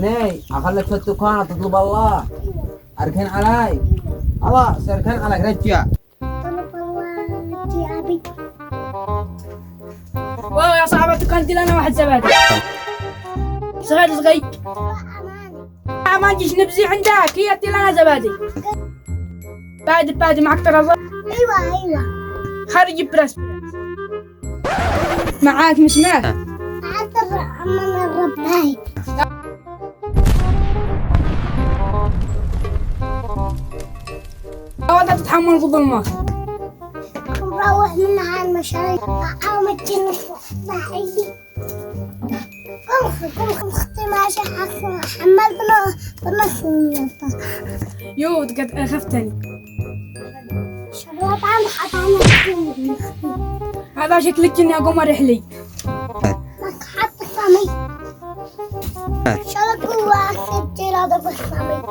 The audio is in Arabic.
ناي أخليك في الدكان تطلب الله. أركن علي. خلاص أركن عليك رجع. طلب الله يا أبي. واو يا صاحبي كنت لنا واحد زبادي صغير ما نجيش نبزي عندك هي لنا زبادي بعد معك ترى أيوة خارج بريس معاك مسمار عاد من الرباي. وانت تتحمل في الظلمات نروح من هالمشاريع أو متجنن بعيدي. قم اختي ماشي حمل بنص النطاق. يو قد خفتني شرط عم حط عنا هذا شكلك اني اقوم رحلي لك حط الصمي شرط هو أكثر جرادة بالصمي.